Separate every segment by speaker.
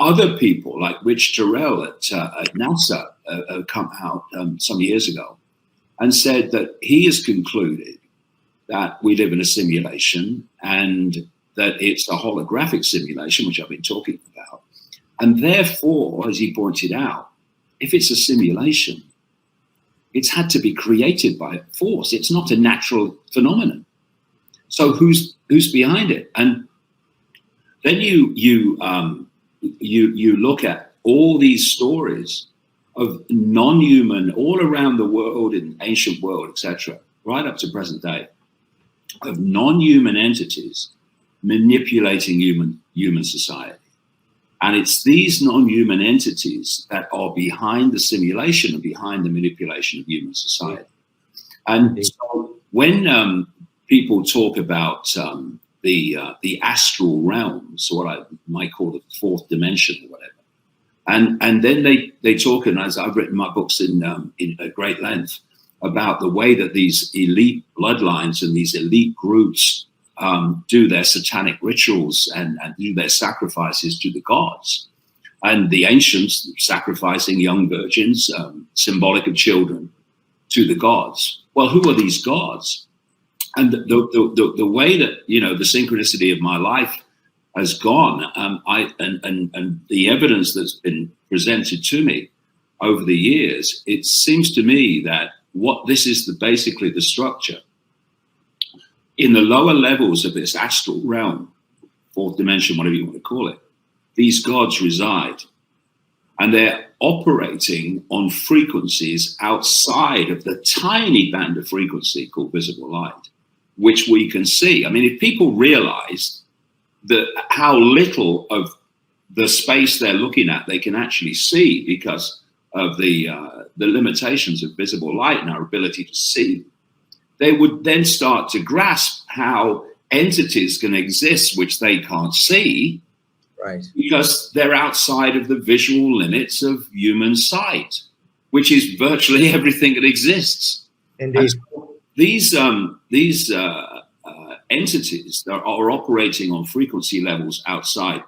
Speaker 1: other people like Rich Terrell at NASA come out some years ago and said that he has concluded that we live in a simulation and that it's a holographic simulation, which I've been talking about. And therefore, as he pointed out, if it's a simulation, it's had to be created by force. It's not a natural phenomenon. So who's behind it? And then you look at all these stories of non-human all around the world, in ancient world, etc., right up to present day, of non-human entities manipulating human society. And it's these non-human entities that are behind the simulation and behind the manipulation of human society. And so when people talk about the astral realms, what I might call the fourth dimension or whatever, and then they talk, and as I've written my books in great length, about the way that these elite bloodlines and these elite groups do their satanic rituals and do their sacrifices to the gods. And the ancients sacrificing young virgins, symbolic of children, to the gods. Well, who are these gods? And the way that, the synchronicity of my life has gone, and the evidence that's been presented to me over the years, it seems to me that this is basically the structure. In the lower levels of this astral realm, fourth dimension, whatever you want to call it, these gods reside, and they're operating on frequencies outside of the tiny band of frequency called visible light, which we can see. I mean, if people realize how little of the space they're looking at they can actually see because of the limitations of visible light and our ability to see, they would then start to grasp how entities can exist which they can't see, right? Because they're outside of the visual limits of human sight, which is virtually everything that exists.
Speaker 2: Indeed.
Speaker 1: So these entities that are operating on frequency levels outside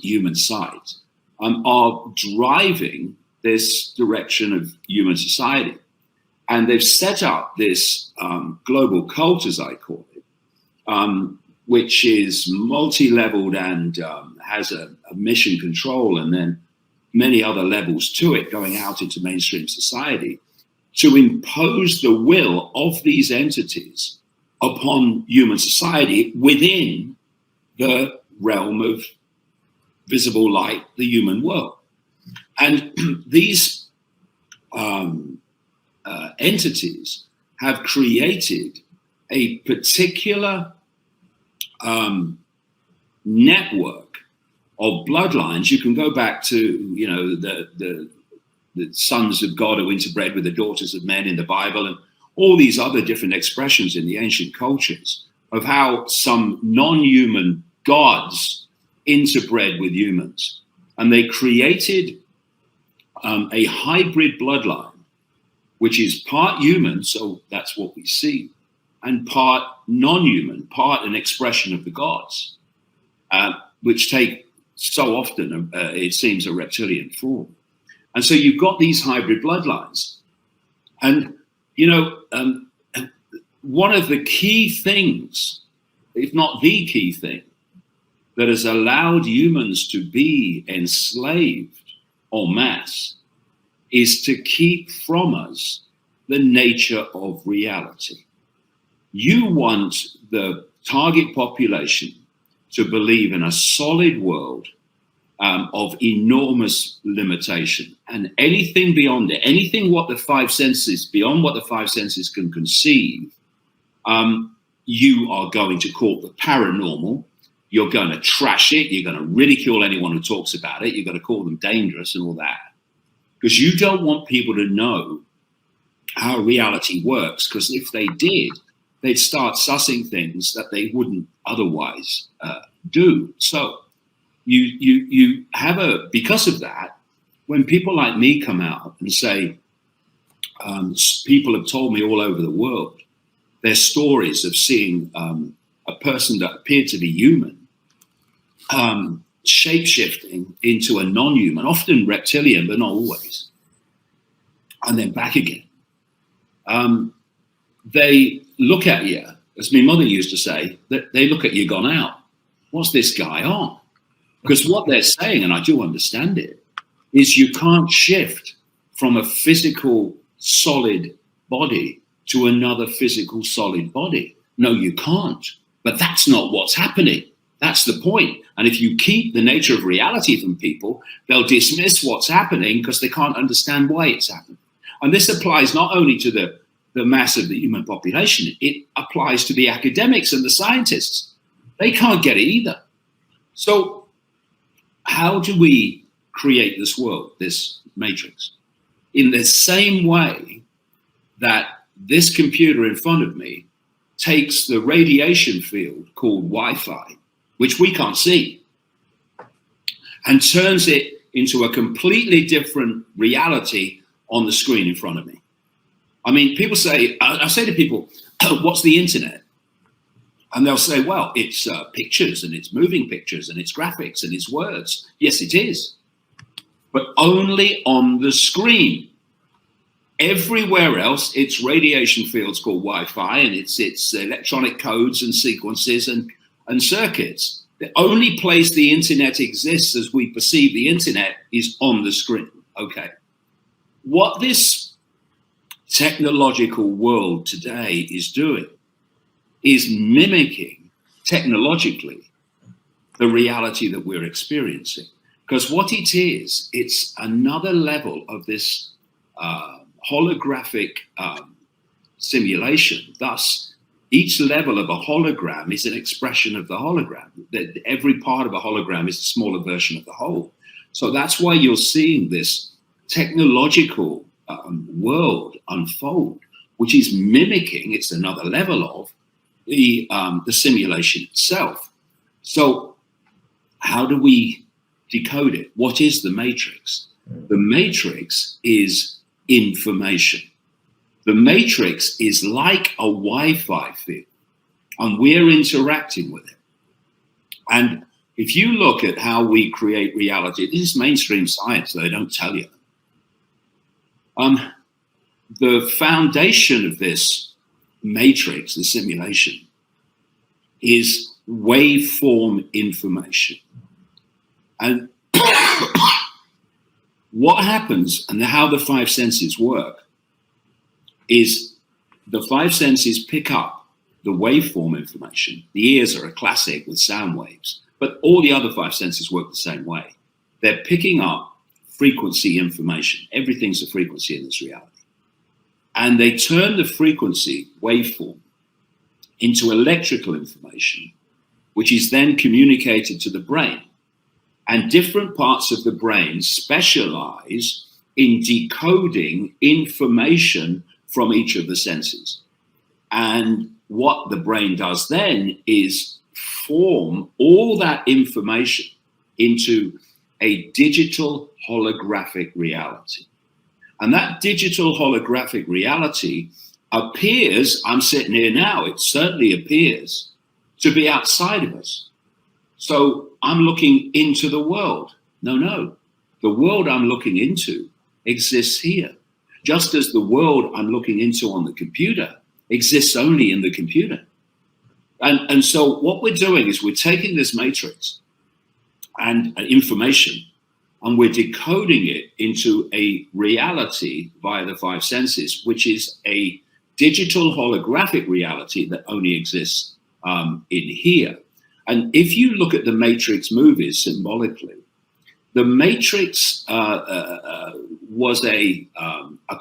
Speaker 1: human sight are driving this direction of human society. And they've set up this global cult, as I call it, which is multi-leveled and has a mission control and then many other levels to it going out into mainstream society to impose the will of these entities upon human society within the realm of visible light, the human world. And these entities have created a particular network of bloodlines. You can go back to, the sons of God who interbred with the daughters of men in the Bible, and all these other different expressions in the ancient cultures of how some non-human gods interbred with humans. And they created a hybrid bloodline, which is part human, so that's what we see, and part non-human, part an expression of the gods, which take so often, it seems, a reptilian form. And so you've got these hybrid bloodlines. And, one of the key things, if not the key thing, that has allowed humans to be enslaved en masse is to keep from us the nature of reality. You want the target population to believe in a solid world of enormous limitation, and anything beyond it, anything beyond what the five senses can conceive, you are going to call the paranormal. You're going to trash it. You're going to ridicule anyone who talks about it. You're going to call them dangerous and all that, because you don't want people to know how reality works, because if they did, they'd start sussing things that they wouldn't otherwise do. So you have because of that, when people like me come out and say, people have told me all over the world their stories of seeing a person that appeared to be human shape-shifting into a non-human, often reptilian, but not always, and then back again. They look at you, as my mother used to say, that they look at you gone out. What's this guy on? Because what they're saying, and I do understand it, is you can't shift from a physical solid body to another physical solid body. No, you can't. But that's not what's happening. That's the point. And if you keep the nature of reality from people, they'll dismiss what's happening because they can't understand why it's happening. And this applies not only to the mass of the human population, it applies to the academics and the scientists. They can't get it either. So how do we create this world, this matrix? In the same way that this computer in front of me takes the radiation field called Wi-Fi, which we can't see, and turns it into a completely different reality on the screen in front of me. I mean, people say, I say to people, what's the internet? And they'll say, well, it's pictures, and it's moving pictures, and it's graphics, and it's words. Yes, it is, but only on the screen. Everywhere else, it's radiation fields called Wi-Fi, and it's electronic codes and sequences and circuits. The only place the internet exists as we perceive the internet is on the screen. Okay. What this technological world today is doing is mimicking technologically the reality that we're experiencing. Because what it is, it's another level of this holographic simulation. Thus, each level of a hologram is an expression of the hologram. That every part of a hologram is a smaller version of the whole. So that's why you're seeing this technological world unfold, which is mimicking, it's another level of the simulation itself. So how do we decode it? What is the matrix? The matrix is information. The matrix is like a Wi-Fi field, and we're interacting with it. And if you look at how we create reality, this is mainstream science, they don't tell you. The foundation of this matrix, the simulation, is waveform information. And what happens and how the five senses work is the five senses pick up the waveform information. The ears are a classic with sound waves, but all the other five senses work the same way. They're picking up frequency information. Everything's a frequency in this reality. And they turn the frequency waveform into electrical information, which is then communicated to the brain. And different parts of the brain specialize in decoding information from each of the senses. And what the brain does then is form all that information into a digital holographic reality. And that digital holographic reality appears, I'm sitting here now, it certainly appears to be outside of us. So I'm looking into the world. No. The world I'm looking into exists here. Just as the world I'm looking into on the computer exists only in the computer. And so what we're doing is we're taking this matrix and information, and we're decoding it into a reality via the five senses, which is a digital holographic reality that only exists in here. And if you look at the Matrix movies symbolically, the Matrix was a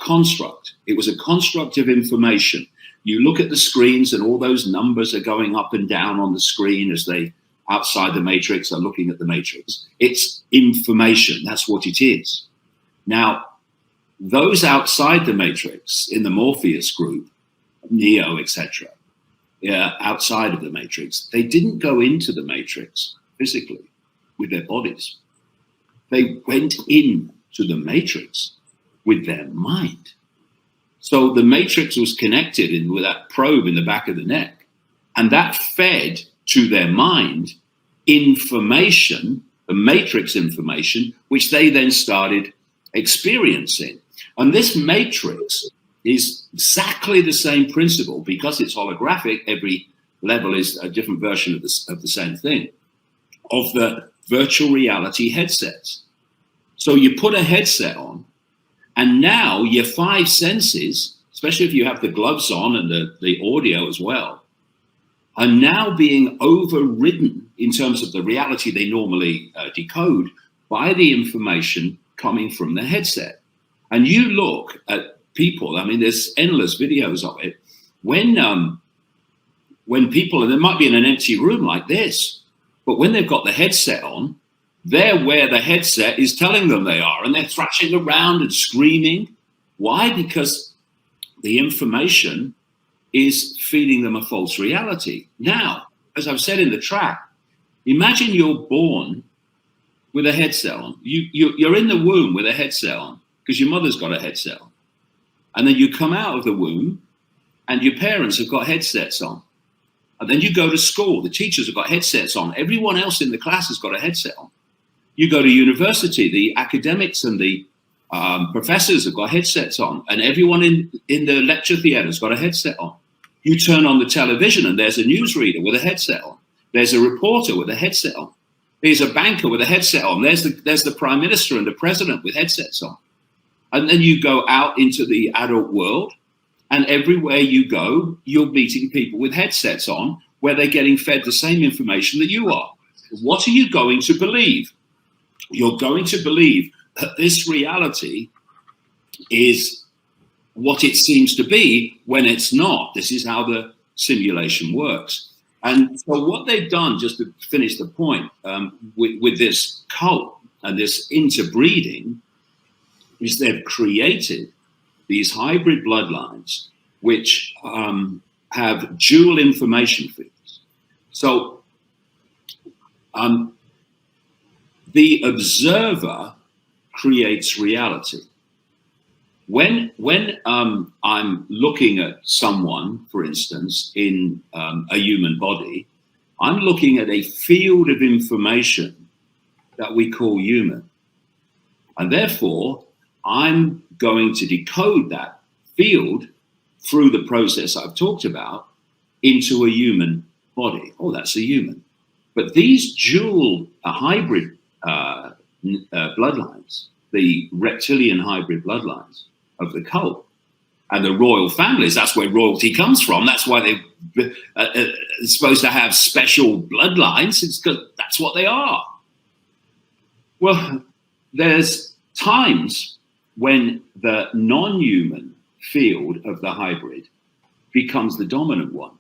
Speaker 1: construct. It was a construct of information. You look at the screens and all those numbers are going up and down on the screen as they outside the Matrix are looking at the Matrix. It's information. That's what it is. Now, those outside the Matrix in the Morpheus group, Neo, etc., outside of the Matrix, they didn't go into the Matrix physically with their bodies. They went into the Matrix with their mind. So the Matrix was connected in with that probe in the back of the neck, and that fed to their mind information the matrix information, which they then started experiencing. And this matrix is exactly the same principle. Because it's holographic, every level is a different version of the same thing, of the virtual reality headsets. So you put a headset on, and now your five senses, especially if you have the gloves on and the audio as well, are now being overridden in terms of the reality they normally decode by the information coming from the headset. And you look at people, I mean, there's endless videos of it, when people, and they might be in an empty room like this, but when they've got the headset on, they're where the headset is telling them they are, and they're thrashing around and screaming. Why? Because the information is feeding them a false reality. Now, as I've said in the track, imagine you're born with a headset on. You're in the womb with a headset on because your mother's got a headset on. And then you come out of the womb and your parents have got headsets on. And then you go to school, the teachers have got headsets on. Everyone else in the class has got a headset on. You go to university, the academics and the professors have got headsets on, and everyone in the lecture theatre has got a headset on. You turn on the television and there's a newsreader with a headset on. There's a reporter with a headset on. There's a banker with a headset on. There's the prime minister and the president with headsets on. And then you go out into the adult world, and everywhere you go, you're meeting people with headsets on where they're getting fed the same information that you are. What are you going to believe? You're going to believe that this reality is what it seems to be when it's not. This is how the simulation works. And so what they've done, just to finish the point, with this cult and this interbreeding, is they've created these hybrid bloodlines which have dual information feeds. So the observer creates reality. When I'm looking at someone, for instance, in a human body, I'm looking at a field of information that we call human. And therefore, I'm going to decode that field through the process I've talked about into a human body. Oh, that's a human. But these dual hybrid bloodlines, the reptilian hybrid bloodlines of the cult and the royal families, that's where royalty comes from. That's why they're supposed to have special bloodlines. It's because that's what they are. Well, there's times when the non-human field of the hybrid becomes the dominant one.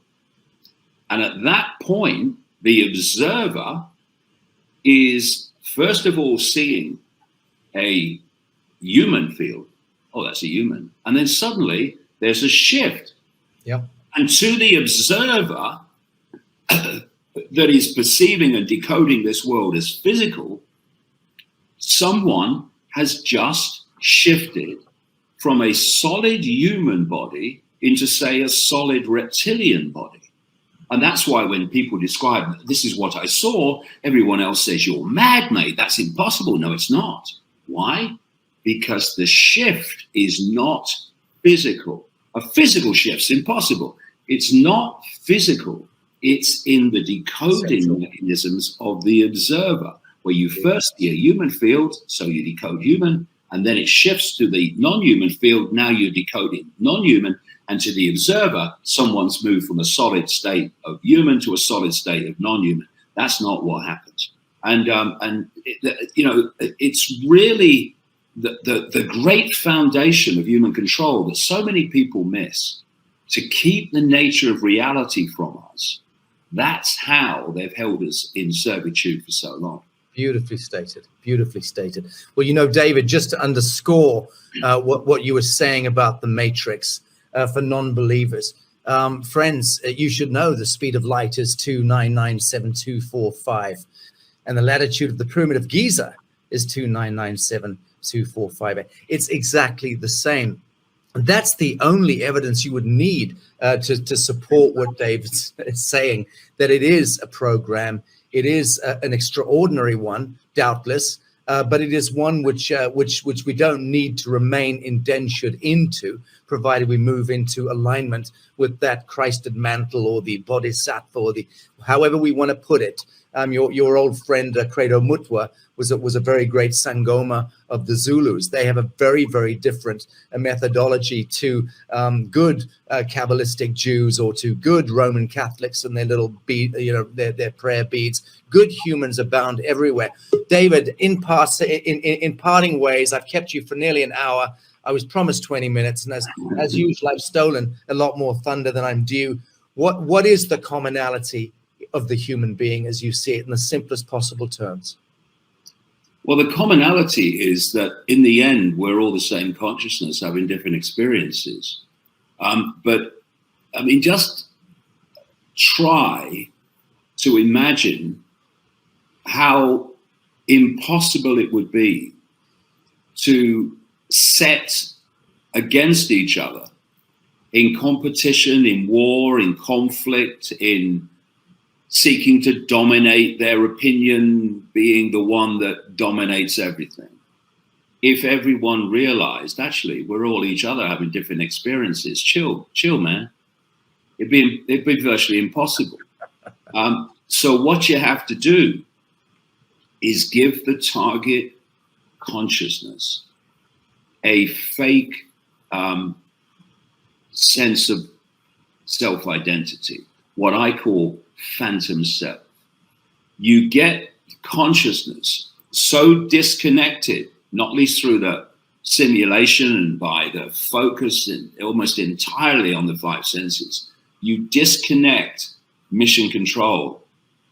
Speaker 1: And at that point, the observer is, first of all, seeing a human field. Oh, that's a human. And then suddenly there's a shift.
Speaker 2: Yeah.
Speaker 1: And to the observer that is perceiving and decoding this world as physical, someone has just shifted from a solid human body into, say, a solid reptilian body. And that's why when people describe, this is what I saw, everyone else says, you're mad, mate. That's impossible. No, it's not. Why? Because the shift is not physical. A physical shift's impossible. It's not physical. It's in the decoding mechanisms of the observer, where you first see a human field, so you decode human, and then it shifts to the non-human field. Now you're decoding non-human, and to the observer, someone's moved from a solid state of human to a solid state of non-human. That's not what happens. And it's really the great foundation of human control that so many people miss, to keep the nature of reality from us. That's how they've held us in servitude for so long.
Speaker 2: Beautifully stated. Beautifully stated. Well, you know, David, just to underscore what you were saying about the matrix for non-believers, friends, you should know the speed of light is 2997245, and the latitude of the Pyramid of Giza is 2997245. It's exactly the same. That's the only evidence you would need to support what David's saying, that it is a program. It is an extraordinary one, doubtless, but it is one which we don't need to remain indentured into, provided we move into alignment with that Christed mantle or the Bodhisattva, or the however we want to put it. Your old friend Credo Mutwa was a very great Sangoma of the Zulus. They have a very, very different methodology to good Kabbalistic Jews, or to good Roman Catholics and their little bead, their prayer beads. Good humans abound everywhere. David, in parting ways, I've kept you for nearly an hour. I was promised 20 minutes, and as usual, I've stolen a lot more thunder than I'm due. What is the commonality of the human being as you see it in the simplest possible terms?
Speaker 1: Well, the commonality is that in the end, we're all the same consciousness having different experiences. But I mean, just try to imagine how impossible it would be to set against each other in competition, in war, in conflict, in seeking to dominate, their opinion being the one that dominates everything. If everyone realized, actually, we're all each other having different experiences, chill, man. It'd be virtually impossible. So what you have to do is give the target consciousness a fake sense of self-identity, what I call phantom self. You get consciousness so disconnected, not least through the simulation and by the focus almost entirely on the five senses. You disconnect mission control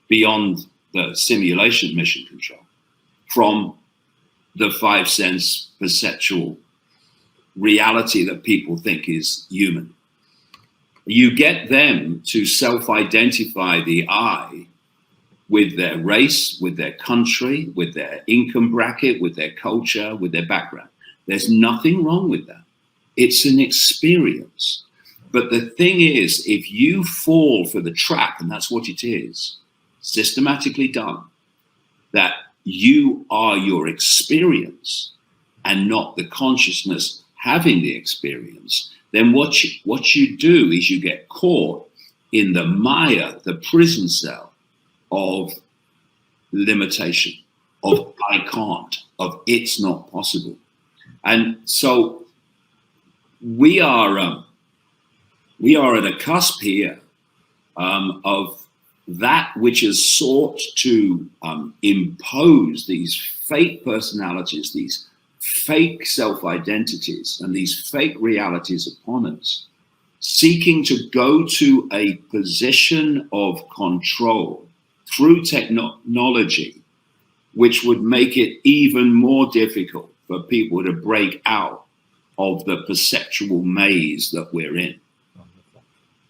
Speaker 1: beyond the simulation mission control from the five sense perceptual reality that people think is human. You get them to self-identify the I with their race, with their country, with their income bracket, with their culture, with their background. There's nothing wrong with that. It's an experience. But the thing is, if you fall for the trap, and that's what it is, systematically done, that you are your experience and not the consciousness having the experience, then what you do is you get caught in the Maya, the prison cell of limitation, of I can't, of it's not possible. And so we are at a cusp here of that which is sought to impose these fake personalities, these fake self-identities, and these fake realities upon us, seeking to go to a position of control through technology, which would make it even more difficult for people to break out of the perceptual maze that we're in.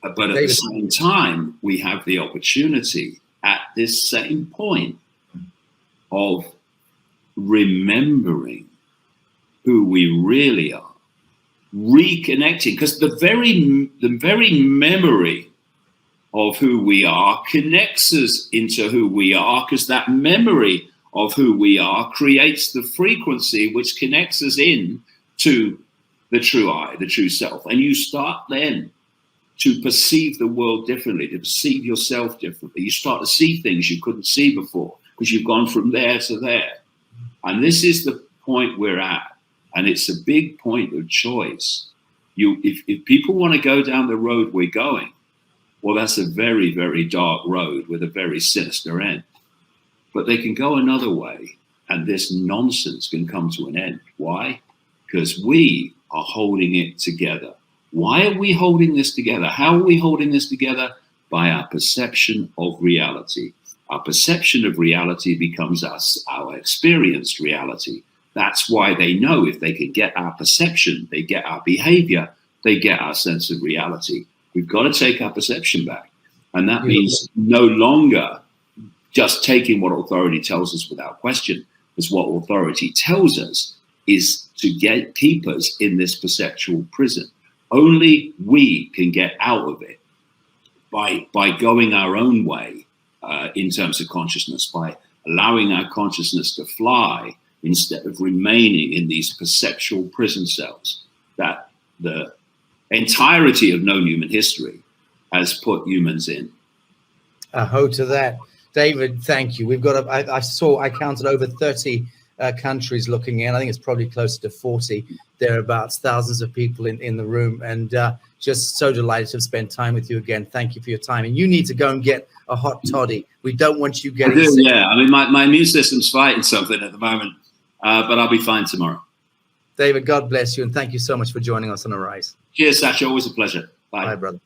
Speaker 1: But at the same time, we have the opportunity at this same point of remembering who we really are, reconnecting, because the very memory of who we are connects us into who we are, because that memory of who we are creates the frequency which connects us in to the true I, the true self. And you start then to perceive the world differently, to perceive yourself differently. You start to see things you couldn't see before because you've gone from there to there. And this is the point we're at. And it's a big point of choice. If people want to go down the road we're going, well, that's a very, very dark road with a very sinister end. But they can go another way, and this nonsense can come to an end. Why? Because we are holding it together. Why are we holding this together? How are we holding this together? By our perception of reality. Our perception of reality becomes our experienced reality. That's why they know if they can get our perception, they get our behavior, they get our sense of reality. We've got to take our perception back. And that means no longer just taking what authority tells us without question, because what authority tells us is to keep us in this perceptual prison. Only we can get out of it by going our own way in terms of consciousness by allowing our consciousness to fly instead of remaining in these perceptual prison cells that the entirety of known human history has put humans in.
Speaker 2: A ho to that. David, thank you. We've got, I counted over 30 countries looking in. I think it's probably closer to 40 thereabouts, thousands of people in the room, and just so delighted to have spent time with you again. Thank you for your time. And you need to go and get a hot toddy. We don't want you getting sick.
Speaker 1: Yeah. I mean, my immune system's fighting something at the moment, but I'll be fine tomorrow.
Speaker 2: David, God bless you, and thank you so much for joining us on Arise.
Speaker 1: Cheers, Sasha. Always a pleasure. Bye.
Speaker 2: Bye, brother.